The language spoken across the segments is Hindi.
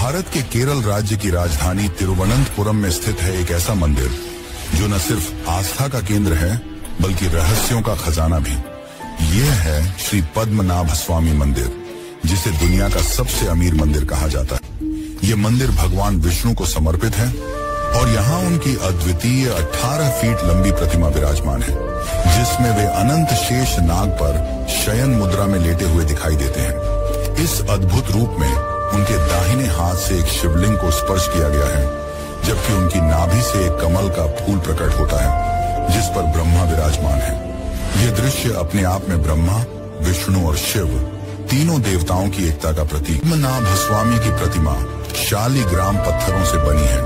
भारत के केरल राज्य की राजधानी तिरुवनंतपुरम में स्थित है एक ऐसा मंदिर जो न सिर्फ आस्था का केंद्र है बल्कि रहस्यों का खजाना भी। ये है श्री पद्मनाभ स्वामी मंदिर, जिसे दुनिया का सबसे अमीर मंदिर कहा जाता है। ये मंदिर भगवान विष्णु को समर्पित है और यहाँ उनकी अद्वितीय 18 फीट लंबी प्रतिमा विराजमान है, जिसमें वे अनंत शेष नाग पर शयन मुद्रा में लेटे हुए दिखाई देते हैं। इस अद्भुत रूप में उनके दाहिने हाथ से एक शिवलिंग को स्पर्श किया गया है, जबकि उनकी नाभि से एक कमल का फूल प्रकट होता है जिस पर ब्रह्मा विराजमान है। ये दृश्य अपने आप में ब्रह्मा, विष्णु और शिव तीनों देवताओं की एकता का प्रतीक। पद्मनाभ स्वामी की प्रतिमा शालिग्राम पत्थरों से बनी है,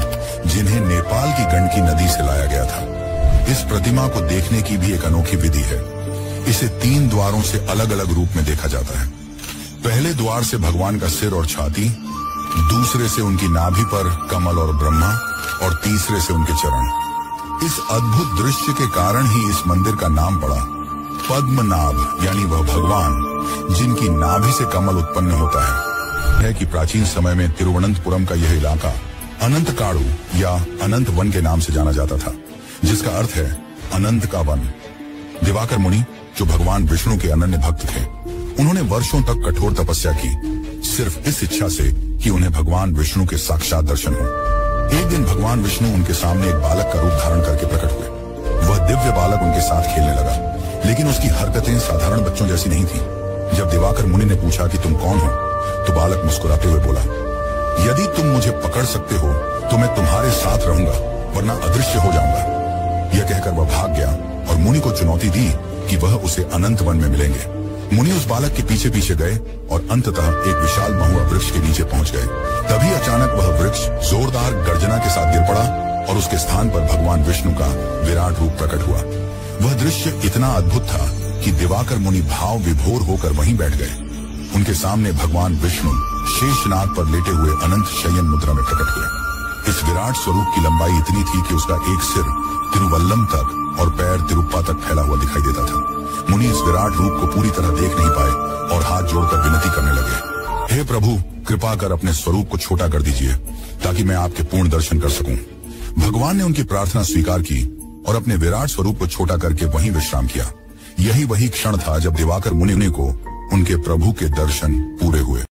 जिन्हें नेपाल की गंडकी नदी से लाया गया था। इस प्रतिमा को देखने की भी एक अनोखी विधि है। इसे 3 द्वारों से अलग अलग रूप में देखा जाता है। पहले द्वार से भगवान का सिर और छाती, दूसरे से उनकी नाभि पर कमल और ब्रह्मा, और तीसरे से उनके चरण। इस अद्भुत दृश्य के कारण ही इस मंदिर का नाम पड़ा पद्मनाभ, यानी वह भगवान जिनकी नाभि से कमल उत्पन्न होता है कि प्राचीन समय में तिरुवनंतपुरम का यह इलाका अनंत काड़ू या अनंत वन के नाम से जाना जाता था, जिसका अर्थ है अनंत का वन। दिवाकर मुनि, जो भगवान विष्णु के अनन्य भक्त थे, उन्होंने वर्षों तक कठोर तपस्या की, सिर्फ इस इच्छा से कि उन्हें भगवान विष्णु के साक्षात दर्शन हो। एक दिन भगवान विष्णु उनके सामने एक बालक का रूप धारण करके प्रकट हुए। वह दिव्य बालक उनके साथ खेलने लगा, लेकिन उसकी हरकतें साधारण बच्चों जैसी नहीं थी। जब दिवाकर मुनि ने पूछा कि तुम कौन हो, तो बालक मुस्कुराते हुए बोला, यदि तुम मुझे पकड़ सकते हो तो मैं तुम्हारे साथ रहूंगा, वरना अदृश्य हो जाऊंगा। यह कहकर वह भाग गया और मुनि को चुनौती दी कि वह उसे अनंत वन में मिलेंगे। मुनि उस बालक के पीछे पीछे गए और अंततः एक विशाल महुआ वृक्ष के नीचे पहुंच गए। तभी अचानक वह वृक्ष जोरदार गर्जना के साथ गिर पड़ा और उसके स्थान पर भगवान विष्णु का विराट रूप प्रकट हुआ। वह दृश्य इतना अद्भुत था कि दिवाकर मुनि भाव विभोर होकर वहीं बैठ गए। उनके सामने भगवान विष्णु शेषनाग पर लेटे हुए अनंत शयन मुद्रा में प्रकट हुए। इस विराट स्वरूप की लंबाई इतनी थी कि उसका एक सिर तिरुवल्लम तक और पैर तिरुप्पा तक फैला हुआ दिखाई देता था। मुनि इस विराट रूप को पूरी तरह देख नहीं पाए और हाथ जोड़कर विनती करने लगे, हे प्रभु, कृपा कर अपने स्वरूप को छोटा कर दीजिए ताकि मैं आपके पूर्ण दर्शन कर सकूं। भगवान ने उनकी प्रार्थना स्वीकार की और अपने विराट स्वरूप को छोटा करके वहीं विश्राम किया। यही वही क्षण था जब दिवाकर मुनि को उनके प्रभु के दर्शन पूरे हुए।